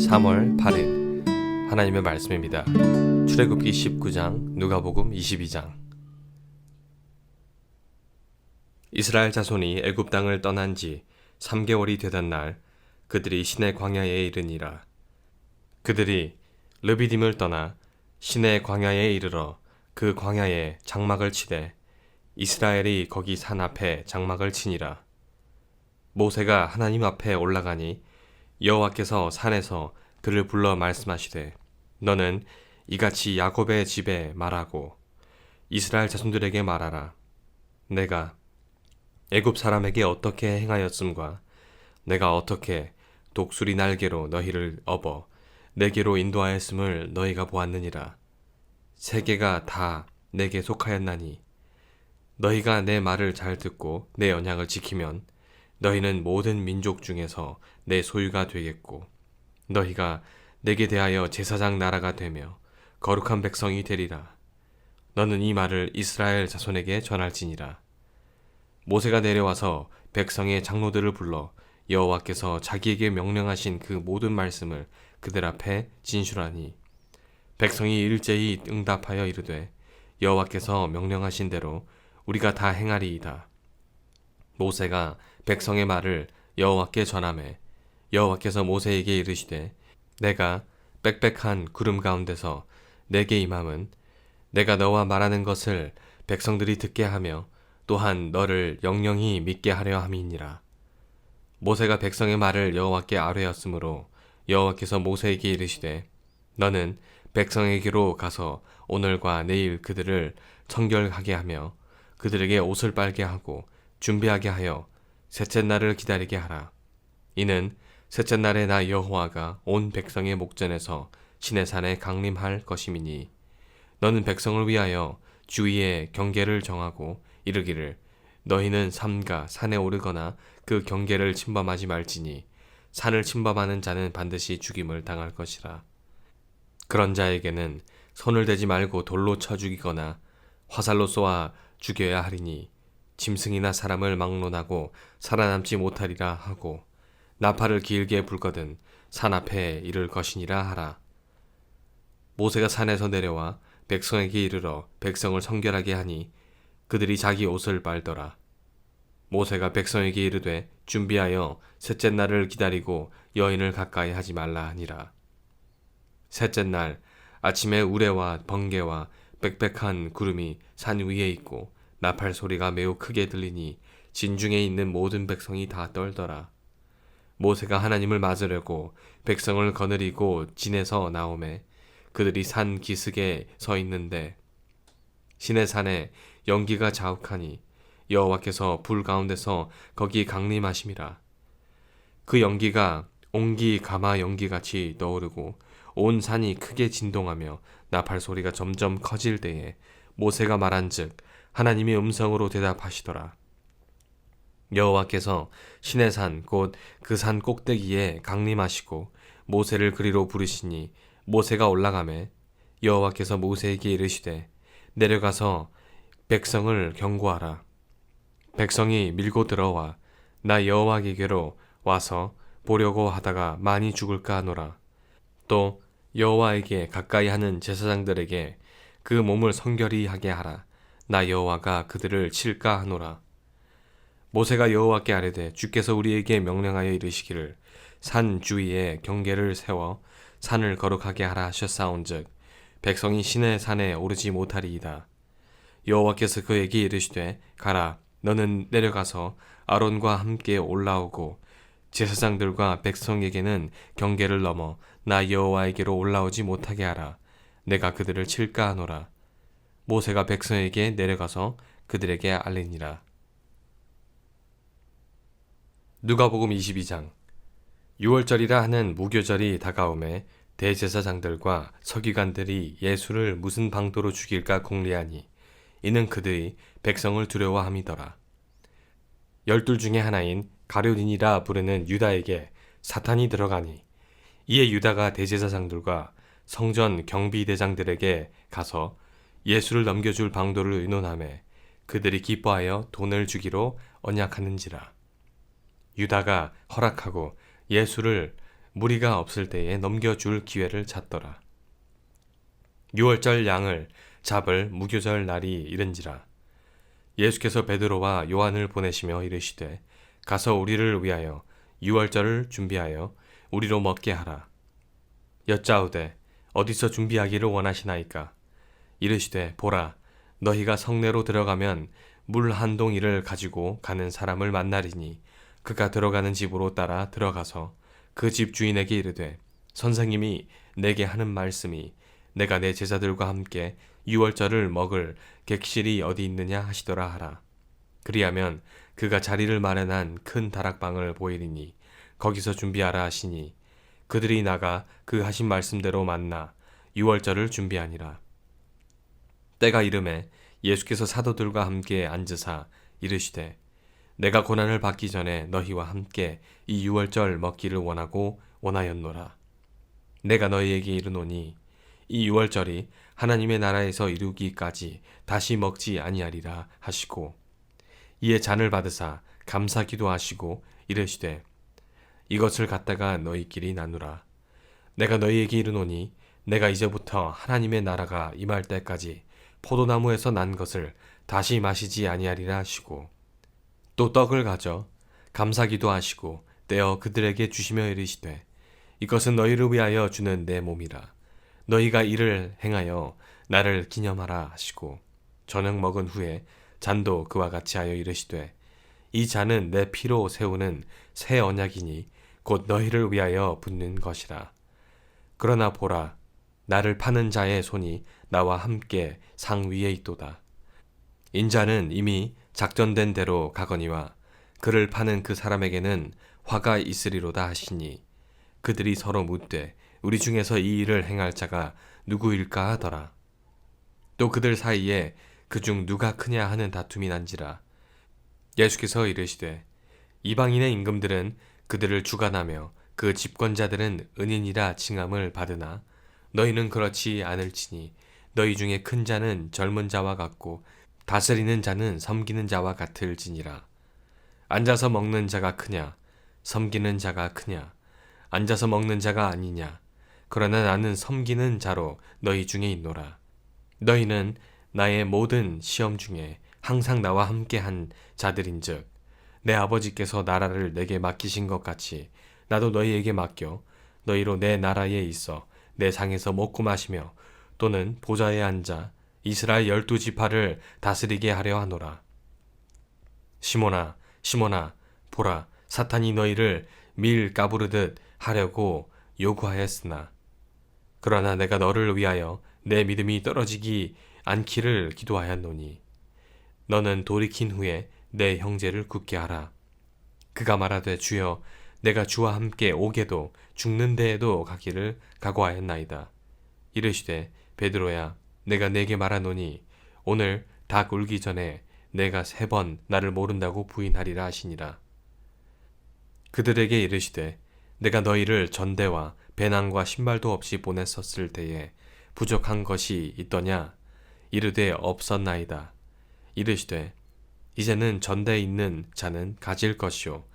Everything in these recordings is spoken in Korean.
3월 8일 하나님의 말씀입니다. 출애굽기 19장, 누가복음 22장. 이스라엘 자손이 애굽 땅을 떠난 지 3개월이 되던 날 그들이 시내 광야에 이르니라. 그들이 르비딤을 떠나 시내 광야에 이르러 그 광야에 장막을 치되 이스라엘이 거기 산 앞에 장막을 치니라. 모세가 하나님 앞에 올라가니 여호와께서 산에서 그를 불러 말씀하시되 너는 이같이 야곱의 집에 말하고 이스라엘 자손들에게 말하라. 내가 애굽 사람에게 어떻게 행하였음과 내가 어떻게 독수리 날개로 너희를 업어 내게로 인도하였음을 너희가 보았느니라. 세계가 다 내게 속하였나니 너희가 내 말을 잘 듣고 내 언약을 지키면 너희는 모든 민족 중에서 내 소유가 되겠고 너희가 내게 대하여 제사장 나라가 되며 거룩한 백성이 되리라. 너는 이 말을 이스라엘 자손에게 전할지니라. 모세가 내려와서 백성의 장로들을 불러 여호와께서 자기에게 명령하신 그 모든 말씀을 그들 앞에 진술하니 백성이 일제히 응답하여 이르되 여호와께서 명령하신 대로 우리가 다 행하리이다. 모세가 백성의 말을 여호와께 전하매 여호와께서 모세에게 이르시되 내가 빽빽한 구름 가운데서 내게 임함은 내가 너와 말하는 것을 백성들이 듣게 하며 또한 너를 영영히 믿게 하려 함이니라. 모세가 백성의 말을 여호와께 아뢰었으므로 여호와께서 모세에게 이르시되 너는 백성에게로 가서 오늘과 내일 그들을 청결하게 하며 그들에게 옷을 빨게 하고 준비하게 하여 셋째 날을 기다리게 하라. 이는 셋째 날에 나 여호와가 온 백성의 목전에서 시내산에 강림할 것임이니 너는 백성을 위하여 주위에 경계를 정하고 이르기를 너희는 삼가 산에 오르거나 그 경계를 침범하지 말지니 산을 침범하는 자는 반드시 죽임을 당할 것이라. 그런 자에게는 손을 대지 말고 돌로 쳐 죽이거나 화살로 쏘아 죽여야 하리니 짐승이나 사람을 막론하고 살아남지 못하리라 하고 나팔을 길게 불거든 산 앞에 이를 것이니라 하라. 모세가 산에서 내려와 백성에게 이르러 백성을 성결하게 하니 그들이 자기 옷을 빨더라. 모세가 백성에게 이르되 준비하여 셋째 날을 기다리고 여인을 가까이 하지 말라 하니라. 셋째 날 아침에 우레와 번개와 빽빽한 구름이 산 위에 있고 나팔 소리가 매우 크게 들리니 진중에 있는 모든 백성이 다 떨더라. 모세가 하나님을 맞으려고 백성을 거느리고 진에서 나오매 그들이 산 기슭에 서 있는데 시내산에 연기가 자욱하니 여호와께서 불 가운데서 거기 강림하심이라. 그 연기가 옹기 가마 연기같이 떠오르고 온 산이 크게 진동하며 나팔 소리가 점점 커질 때에 모세가 말한즉 하나님이 음성으로 대답하시더라. 여호와께서 시내산 곧 그 산 꼭대기에 강림하시고 모세를 그리로 부르시니 모세가 올라가매 여호와께서 모세에게 이르시되 내려가서 백성을 경고하라. 백성이 밀고 들어와 나 여호와에게로 와서 보려고 하다가 많이 죽을까 하노라. 또 여호와에게 가까이 하는 제사장들에게 그 몸을 성결히 하게 하라. 나 여호와가 그들을 칠까 하노라. 모세가 여호와께 아뢰되 주께서 우리에게 명령하여 이르시기를 산 주위에 경계를 세워 산을 거룩하게 하라 하셨사온즉 백성이 시내 산에 오르지 못하리이다. 여호와께서 그에게 이르시되 가라. 너는 내려가서 아론과 함께 올라오고 제사장들과 백성에게는 경계를 넘어 나 여호와에게로 올라오지 못하게 하라. 내가 그들을 칠까 하노라. 모세가 백성에게 내려가서 그들에게 알리니라. 누가복음 22장. 6월절이라 하는 무교절이 다가오매 대제사장들과 서기관들이 예수를 무슨 방도로 죽일까 궁리하니 이는 그들이 백성을 두려워함이더라. 12 중에 하나인 가룟인이라 부르는 유다에게 사탄이 들어가니 이에 유다가 대제사장들과 성전 경비대장들에게 가서 예수를 넘겨줄 방도를 의논하매 그들이 기뻐하여 돈을 주기로 언약하는지라. 유다가 허락하고 예수를 무리가 없을 때에 넘겨줄 기회를 찾더라. 유월절 양을 잡을 무교절 날이 이른지라. 예수께서 베드로와 요한을 보내시며 이르시되 가서 우리를 위하여 유월절을 준비하여 우리로 먹게 하라. 여짜오되 어디서 준비하기를 원하시나이까? 이르시되 보라, 너희가 성내로 들어가면 물 한 동이를 가지고 가는 사람을 만나리니 그가 들어가는 집으로 따라 들어가서 그 집 주인에게 이르되 선생님이 내게 하는 말씀이 내가 내 제자들과 함께 유월절을 먹을 객실이 어디 있느냐 하시더라 하라. 그리하면 그가 자리를 마련한 큰 다락방을 보이리니 거기서 준비하라 하시니 그들이 나가 그 하신 말씀대로 만나 유월절을 준비하니라. 때가 이름에 예수께서 사도들과 함께 앉으사 이르시되 내가 고난을 받기 전에 너희와 함께 이 유월절 먹기를 원하였노라. 내가 너희에게 이르노니 이 유월절이 하나님의 나라에서 이루기까지 다시 먹지 아니하리라 하시고 이에 잔을 받으사 감사 기도하시고 이르시되 이것을 갖다가 너희끼리 나누라. 내가 너희에게 이르노니 내가 이제부터 하나님의 나라가 임할 때까지 포도나무에서 난 것을 다시 마시지 아니하리라 하시고 또 떡을 가져 감사 기도하시고 떼어 그들에게 주시며 이르시되 이것은 너희를 위하여 주는 내 몸이라. 너희가 이를 행하여 나를 기념하라 하시고 저녁 먹은 후에 잔도 그와 같이 하여 이르시되 이 잔은 내 피로 세우는 새 언약이니 곧 너희를 위하여 붓는 것이라. 그러나 보라, 나를 파는 자의 손이 나와 함께 상 위에 있도다. 인자는 이미 작전된 대로 가거니와 그를 파는 그 사람에게는 화가 있으리로다 하시니 그들이 서로 묻되 우리 중에서 이 일을 행할 자가 누구일까 하더라. 또 그들 사이에 그중 누가 크냐 하는 다툼이 난지라. 예수께서 이르시되 이방인의 임금들은 그들을 주관하며 그 집권자들은 은인이라 칭함을 받으나 너희는 그렇지 않을지니 너희 중에 큰 자는 젊은 자와 같고 다스리는 자는 섬기는 자와 같을지니라. 앉아서 먹는 자가 크냐 섬기는 자가 크냐? 앉아서 먹는 자가 아니냐? 그러나 나는 섬기는 자로 너희 중에 있노라. 너희는 나의 모든 시험 중에 항상 나와 함께한 자들인즉 내 아버지께서 나라를 내게 맡기신 것 같이 나도 너희에게 맡겨 너희로 내 나라에 있어 내 상에서 먹고 마시며 또는 보좌에 앉아 이스라엘 12지파를 다스리게 하려 하노라. 시몬아, 시몬아, 보라, 사탄이 너희를 밀 까부르듯 하려고 요구하였으나 그러나 내가 너를 위하여 내 믿음이 떨어지지 않기를 기도하였노니 너는 돌이킨 후에 내 형제를 굳게 하라. 그가 말하되 주여 내가 주와 함께 오게도 죽는 데에도 가기를 각오하였나이다. 이르시되 베드로야 내가 네게 말하노니 오늘 닭 울기 전에 내가 3번 나를 모른다고 부인하리라 하시니라. 그들에게 이르시되 내가 너희를 전대와 배낭과 신발도 없이 보냈었을 때에 부족한 것이 있더냐? 이르되 없었나이다. 이르시되 이제는 전대에 있는 자는 가질 것이요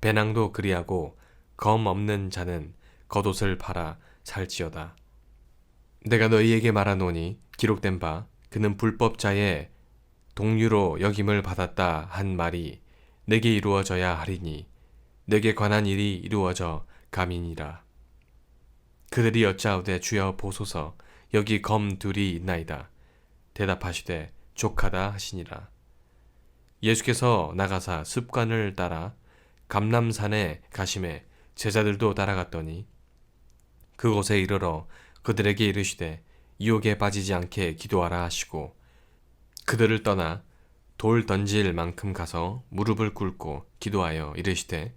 배낭도 그리하고 검 없는 자는 겉옷을 팔아 살지어다. 내가 너희에게 말하노니 기록된 바 그는 불법자의 동류로 여김을 받았다 한 말이 내게 이루어져야 하리니 내게 관한 일이 이루어져 감이니라. 그들이 여짜오되 주여 보소서 여기 검 둘이 있나이다. 대답하시되 족하다 하시니라. 예수께서 나가사 습관을 따라 감람산에 가심에 제자들도 따라갔더니 그곳에 이르러 그들에게 이르시되 유혹에 빠지지 않게 기도하라 하시고 그들을 떠나 돌 던질 만큼 가서 무릎을 꿇고 기도하여 이르시되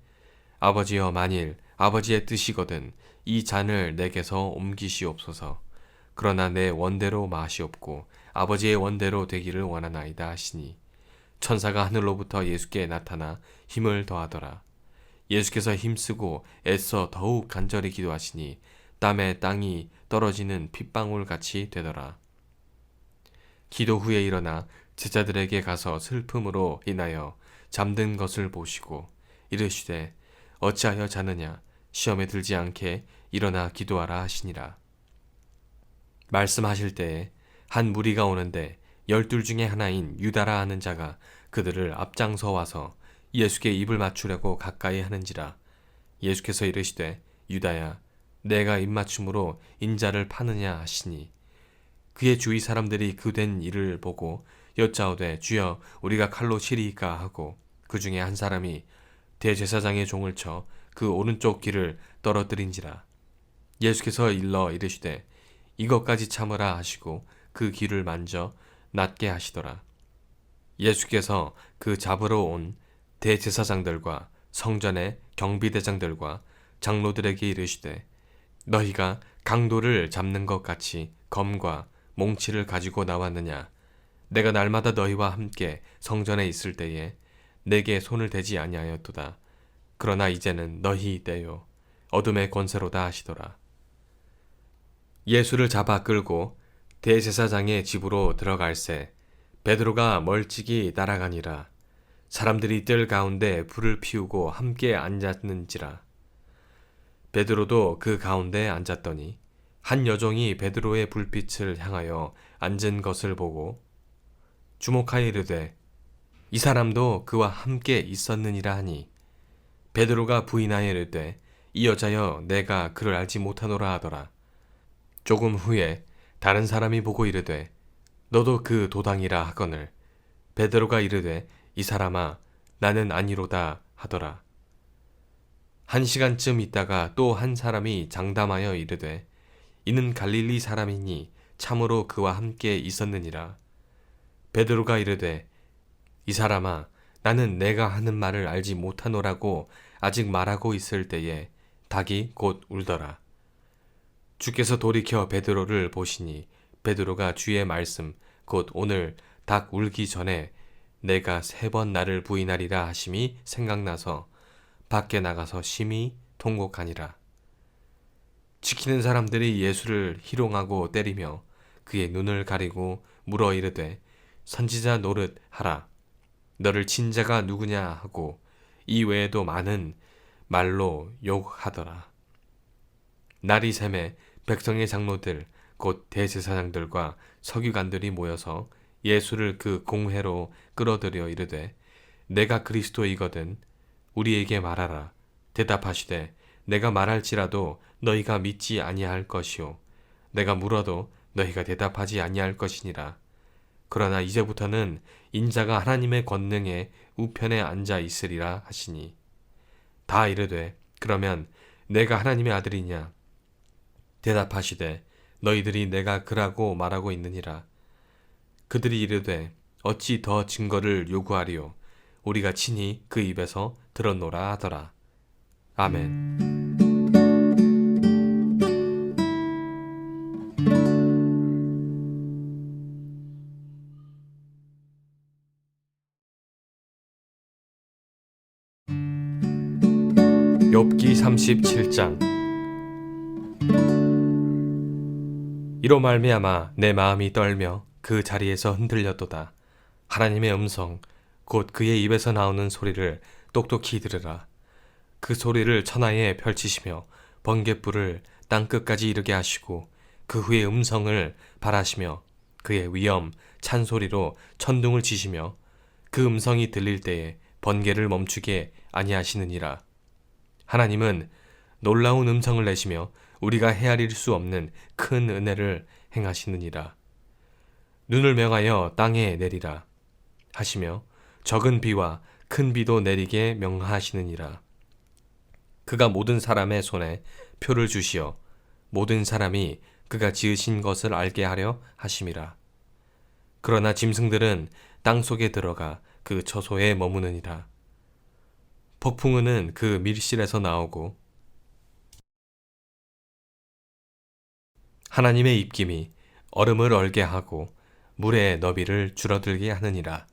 아버지여 만일 아버지의 뜻이거든 이 잔을 내게서 옮기시옵소서. 그러나 내 원대로 마시옵고 아버지의 원대로 되기를 원하나이다 하시니 천사가 하늘로부터 예수께 나타나 힘을 더하더라. 예수께서 힘쓰고 애써 더욱 간절히 기도하시니 땀에 땅이 떨어지는 핏방울 같이 되더라. 기도 후에 일어나 제자들에게 가서 슬픔으로 인하여 잠든 것을 보시고 이르시되 어찌하여 자느냐 시험에 들지 않게 일어나 기도하라 하시니라. 말씀하실 때에 한 무리가 오는데 12 중에 하나인 유다라 하는 자가 그들을 앞장서 와서 예수께 입을 맞추려고 가까이 하는지라. 예수께서 이르시되 유다야 내가 입맞춤으로 인자를 파느냐 하시니, 그의 주위 사람들이 그 된 일을 보고 여짜오되 주여 우리가 칼로 치리이까 하고, 그 중에 한 사람이 대제사장의 종을 쳐 그 오른쪽 귀를 떨어뜨린지라. 예수께서 일러 이르시되 이것까지 참으라 하시고 그 귀를 만져 낫게 하시더라. 예수께서 그 잡으러 온 대제사장들과 성전의 경비대장들과 장로들에게 이르시되 너희가 강도를 잡는 것 같이 검과 몽치를 가지고 나왔느냐? 내가 날마다 너희와 함께 성전에 있을 때에 내게 손을 대지 아니하였도다. 그러나 이제는 너희 때요 어둠의 권세로다 하시더라. 예수를 잡아 끌고 대제사장의 집으로 들어갈새 베드로가 멀찍이 따라가니라. 사람들이 뜰 가운데 불을 피우고 함께 앉았는지라. 베드로도 그 가운데 앉았더니 한 여종이 베드로의 불빛을 향하여 앉은 것을 보고 주목하여 이르되 이 사람도 그와 함께 있었느니라 하니, 베드로가 부인하여 이르되 이 여자여 내가 그를 알지 못하노라 하더라. 조금 후에 다른 사람이 보고 이르되 너도 그 도당이라 하거늘 베드로가 이르되 이 사람아 나는 아니로다 하더라. 1시간쯤 있다가 또 한 사람이 장담하여 이르되 이는 갈릴리 사람이니 참으로 그와 함께 있었느니라. 베드로가 이르되 이 사람아 나는 내가 하는 말을 알지 못하노라고 아직 말하고 있을 때에 닭이 곧 울더라. 주께서 돌이켜 베드로를 보시니 베드로가 주의 말씀 곧 오늘 닭 울기 전에 내가 3번 나를 부인하리라 하심이 생각나서 밖에 나가서 심히 통곡하니라. 지키는 사람들이 예수를 희롱하고 때리며 그의 눈을 가리고 물어 이르되 선지자 노릇 하라. 너를 친 자가 누구냐 하고 이 외에도 많은 말로 욕하더라. 날이 새매 백성의 장로들 곧 대제사장들과 서기관들이 모여서 예수를 그 공회로 끌어들여 이르되 내가 그리스도이거든 우리에게 말하라. 대답하시되 내가 말할지라도 너희가 믿지 아니할 것이요 내가 물어도 너희가 대답하지 아니할 것이니라. 그러나 이제부터는 인자가 하나님의 권능의 우편에 앉아 있으리라 하시니, 다 이르되 그러면 내가 하나님의 아들이냐? 대답하시되 너희들이 내가 그라고 말하고 있느니라. 그들이 이르되 어찌 더 증거를 요구하리요? 우리가 친히 그 입에서 들었노라 하더라. 아멘. 욥기 37장. 이로 말미암아 내 마음이 떨며 그 자리에서 흔들렸도다. 하나님의 음성 곧 그의 입에서 나오는 소리를 똑똑히 들으라. 그 소리를 천하에 펼치시며 번갯불을 땅끝까지 이르게 하시고 그 후에 음성을 발하시며 그의 위엄 찬소리로 천둥을 치시며 그 음성이 들릴 때에 번개를 멈추게 아니하시느니라. 하나님은 놀라운 음성을 내시며 우리가 헤아릴 수 없는 큰 은혜를 행하시느니라. 눈을 명하여 땅에 내리라 하시며 적은 비와 큰 비도 내리게 명하시느니라. 그가 모든 사람의 손에 표를 주시어 모든 사람이 그가 지으신 것을 알게 하려 하심이라. 그러나 짐승들은 땅 속에 들어가 그 처소에 머무느니라. 폭풍우는 그 밀실에서 나오고 하나님의 입김이 얼음을 얼게 하고 물의 너비를 줄어들게 하느니라.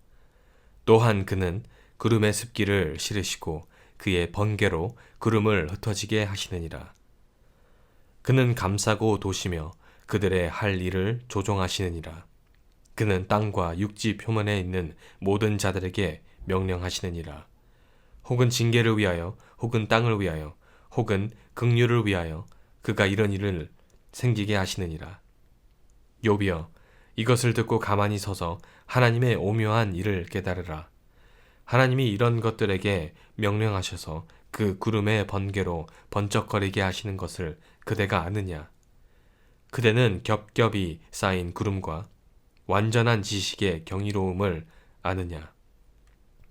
또한 그는 구름의 습기를 실으시고 그의 번개로 구름을 흩어지게 하시느니라. 그는 감싸고 도시며 그들의 할 일을 조종하시느니라. 그는 땅과 육지 표면에 있는 모든 자들에게 명령하시느니라. 혹은 징계를 위하여 혹은 땅을 위하여 혹은 긍휼을 위하여 그가 이런 일을 생기게 하시느니라. 욥이여, 이것을 듣고 가만히 서서 하나님의 오묘한 일을 깨달으라. 하나님이 이런 것들에게 명령하셔서 그 구름의 번개로 번쩍거리게 하시는 것을 그대가 아느냐? 그대는 겹겹이 쌓인 구름과 완전한 지식의 경이로움을 아느냐?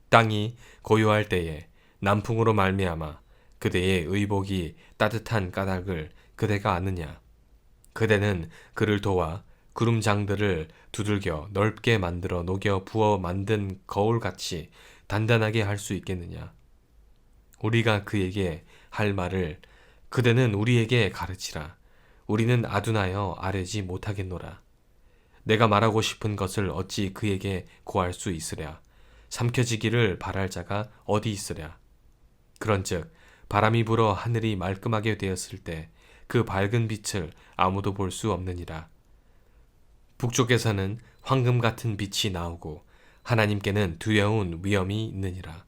땅이 고요할 때에 남풍으로 말미암아 그대의 의복이 따뜻한 까닭을 그대가 아느냐? 그대는 그를 도와 구름장들을 두들겨 넓게 만들어 녹여 부어 만든 거울같이 단단하게 할 수 있겠느냐? 우리가 그에게 할 말을 그대는 우리에게 가르치라. 우리는 아둔하여 아뢰지 못하겠노라. 내가 말하고 싶은 것을 어찌 그에게 고할 수 있으랴. 삼켜지기를 바랄 자가 어디 있으랴. 그런즉 바람이 불어 하늘이 말끔하게 되었을 때 그 밝은 빛을 아무도 볼 수 없느니라. 북쪽에서는 황금 같은 빛이 나오고 하나님께는 두려운 위엄이 있느니라.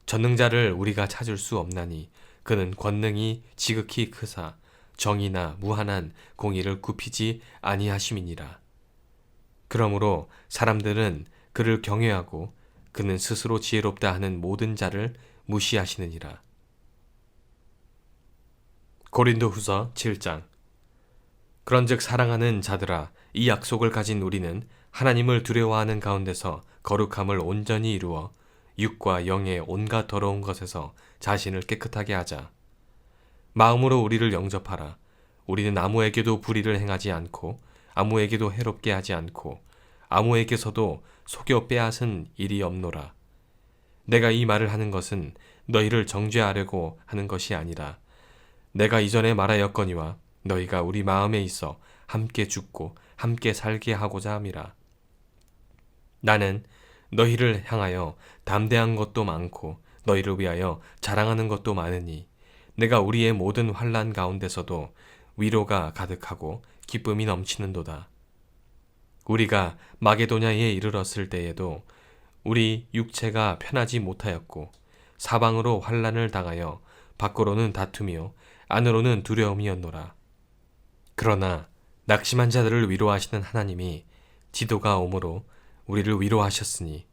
전능자를 우리가 찾을 수 없나니 그는 권능이 지극히 크사 정의나 무한한 공의를 굽히지 아니하심이니라. 그러므로 사람들은 그를 경외하고 그는 스스로 지혜롭다 하는 모든 자를 무시하시느니라. 고린도후서 7장. 그런즉 사랑하는 자들아, 이 약속을 가진 우리는 하나님을 두려워하는 가운데서 거룩함을 온전히 이루어 육과 영의 온갖 더러운 것에서 자신을 깨끗하게 하자. 마음으로 우리를 영접하라. 우리는 아무에게도 불의를 행하지 않고 아무에게도 해롭게 하지 않고 아무에게서도 속여 빼앗은 일이 없노라. 내가 이 말을 하는 것은 너희를 정죄하려고 하는 것이 아니라 내가 이전에 말하였거니와 너희가 우리 마음에 있어 함께 죽고 함께 살게 하고자 함이라. 나는 너희를 향하여 담대한 것도 많고 너희를 위하여 자랑하는 것도 많으니 내가 우리의 모든 환난 가운데서도 위로가 가득하고 기쁨이 넘치는도다. 우리가 마게도냐에 이르렀을 때에도 우리 육체가 편하지 못하였고 사방으로 환난을 당하여 밖으로는 다툼이요 안으로는 두려움이었노라. 그러나 낙심한 자들을 위로하시는 하나님이 디도가 오므로 우리를 위로하셨으니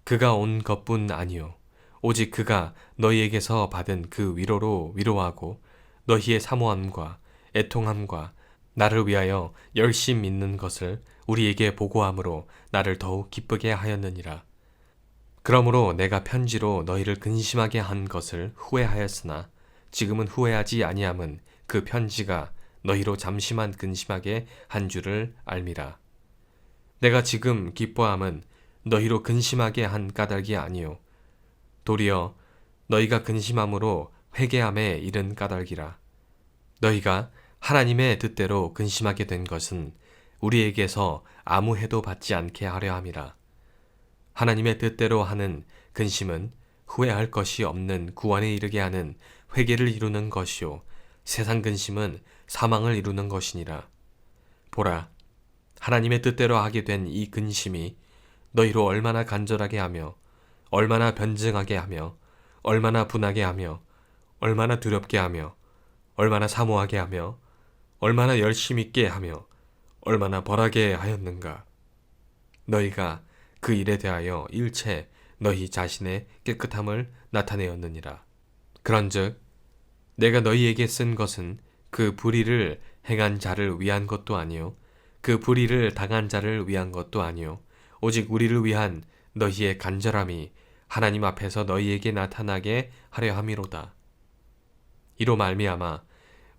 그가 온 것뿐 아니요 오직 그가 너희에게서 받은 그 위로로 위로하고 너희의 사모함과 애통함과 나를 위하여 열심 믿는 것을 우리에게 보고함으로 나를 더욱 기쁘게 하였느니라. 그러므로 내가 편지로 너희를 근심하게 한 것을 후회하였으나 지금은 후회하지 아니함은 그 편지가 너희로 잠시만 근심하게 한 줄을 알미라. 내가 지금 기뻐함은 너희로 근심하게 한 까닭이 아니요 도리어 너희가 근심함으로 회개함에 이른 까닭이라. 너희가 하나님의 뜻대로 근심하게 된 것은 우리에게서 아무 해도 받지 않게 하려 함이라. 하나님의 뜻대로 하는 근심은 후회할 것이 없는 구원에 이르게 하는 회개를 이루는 것이요 세상 근심은 사망을 이루는 것이니라. 보라, 하나님의 뜻대로 하게 된 이 근심이 너희로 얼마나 간절하게 하며 얼마나 변증하게 하며 얼마나 분하게 하며 얼마나 두렵게 하며 얼마나 사모하게 하며 얼마나 열심 있게 하며 얼마나 벌하게 하였는가. 너희가 그 일에 대하여 일체 너희 자신의 깨끗함을 나타내었느니라. 그런즉 내가 너희에게 쓴 것은 그 불의를 행한 자를 위한 것도 아니요 그 불의를 당한 자를 위한 것도 아니요 오직 우리를 위한 너희의 간절함이 하나님 앞에서 너희에게 나타나게 하려 함이로다. 이로 말미암아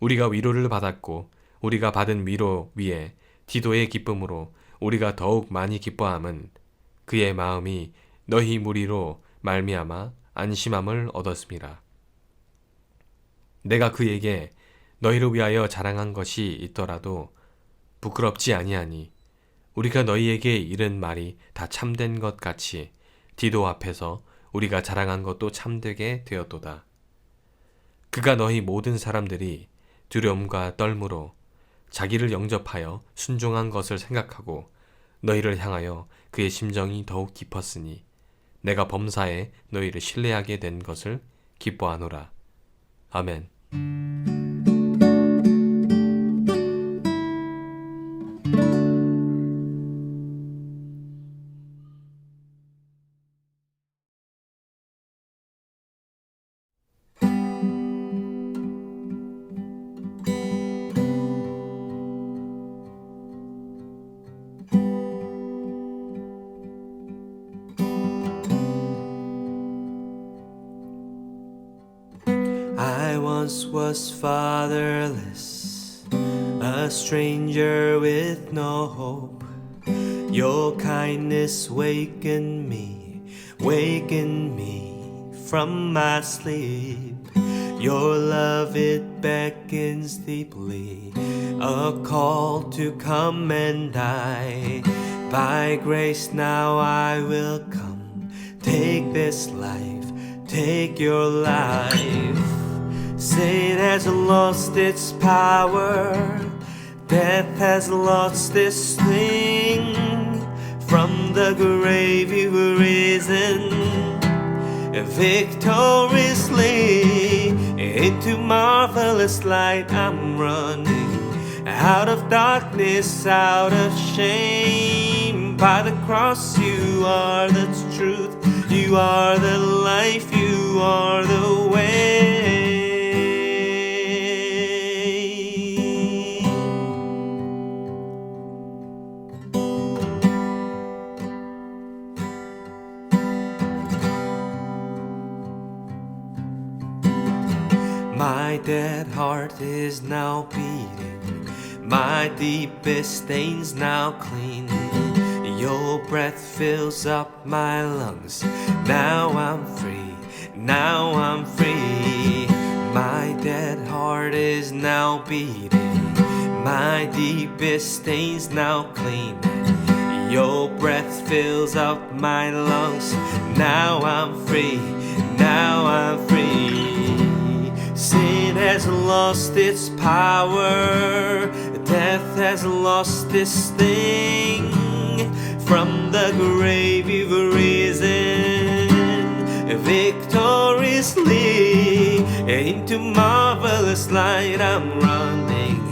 우리가 위로를 받았고 우리가 받은 위로 위에 디도의 기쁨으로 우리가 더욱 많이 기뻐함은 그의 마음이 너희 무리로 말미암아 안심함을 얻었음이라. 내가 그에게 너희를 위하여 자랑한 것이 있더라도 부끄럽지 아니하니 우리가 너희에게 이른 말이 다 참된 것 같이 디도 앞에서 우리가 자랑한 것도 참되게 되었도다. 그가 너희 모든 사람들이 두려움과 떨므로 자기를 영접하여 순종한 것을 생각하고 너희를 향하여 그의 심정이 더욱 깊었으니 내가 범사에 너희를 신뢰하게 된 것을 기뻐하노라. 아멘. I once was fatherless, a stranger with no hope. Your kindness wakened me from my sleep. Your love, it beckons deeply, a call to come and die. By grace now I will come, take this life, take your life. Sin has lost its power, death has lost its sting. From the grave you've risen victoriously. Into marvelous light I'm running, out of darkness, out of shame. By the cross you are the truth, you are the life, you are the way. My dead heart is now beating, my deepest stains now clean. Your breath fills up my lungs, now I'm free, now I'm free. My dead heart is now beating, my deepest stains now clean. Your breath fills up my lungs, now I'm free, now I'm free. Sin has lost its power, death has lost its sting. From the grave you've risen victoriously. Into marvelous light I'm running,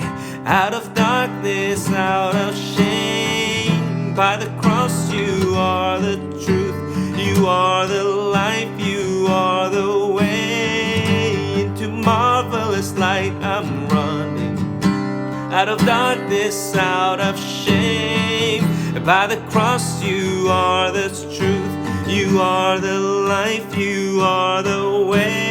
out of darkness, out of shame. By the cross you are the truth, you are the life, you are the way. Into marvelous light I'm running, out of darkness, out of shame. By the cross you are the truth, you are the life, you are the way.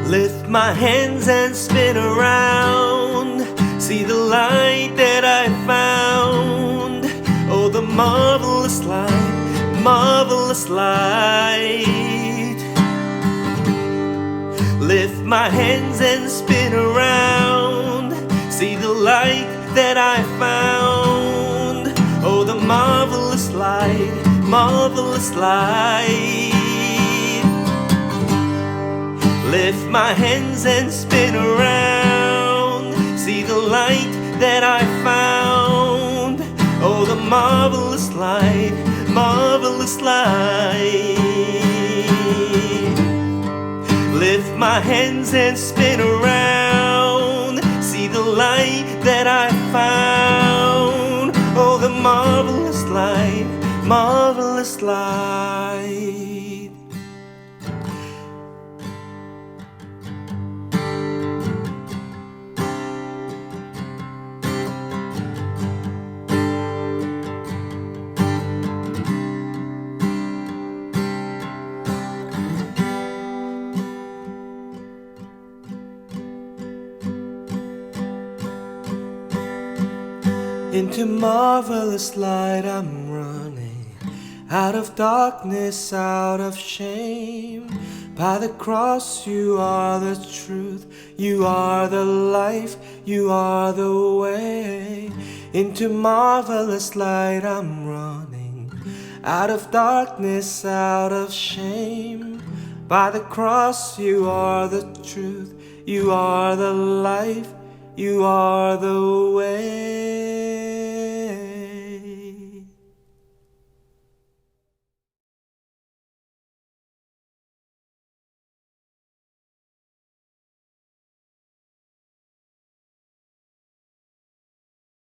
Lift my hands and spin around, see the light that I found. Oh, the marvelous light, marvelous light. Lift my hands and spin around, see the light that I found. Oh, the marvelous light, marvelous light. Lift my hands and spin around, see the light that I found. Oh, the marvelous light, marvelous light. Lift my hands and spin around, see the light that I found. Oh, the marvelous light, marvelous light. Into marvelous light I'm running, out of darkness, out of shame. By the cross you are the truth, you are the life, you are the way. Into marvelous light I'm running, out of darkness, out of shame. By the cross you are the truth, you are the life, you are the way.